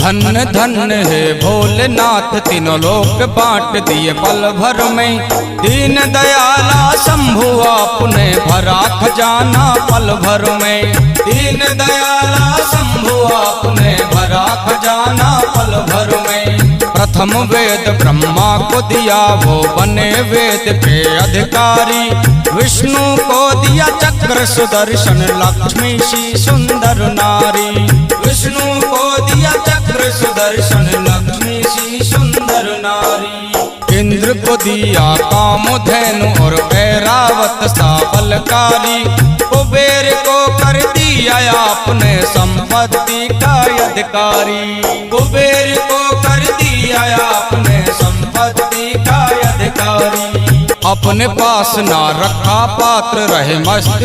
धन्य धन्य है भोलेनाथ, तीनों लोक बांट दिए पल भर में। दीन दयाला शंभु आपने भरा खजाना पल भर में। दीन दयाला शंभु आपने भरा खजाना पल भर में। प्रथम वेद ब्रह्मा को दिया, वो बने वेद के अधिकारी। विष्णु को दिया चक्र सुदर्शन, लक्ष्मी सी सुंदर नारी। विष्णु को दिया चक्र सुदर्शन, लक्ष्मी सी सुंदर नारी। इंद्र को दिया कामधेनु और ऐरावत सा बलकारी। कुबेर को कर दिया आपने संपत्ति का अधिकारी। कुबेर को कर दिया आपने संपत्ति का अधिकारी। अपने पास ना रखा पात्र, रहे मस्त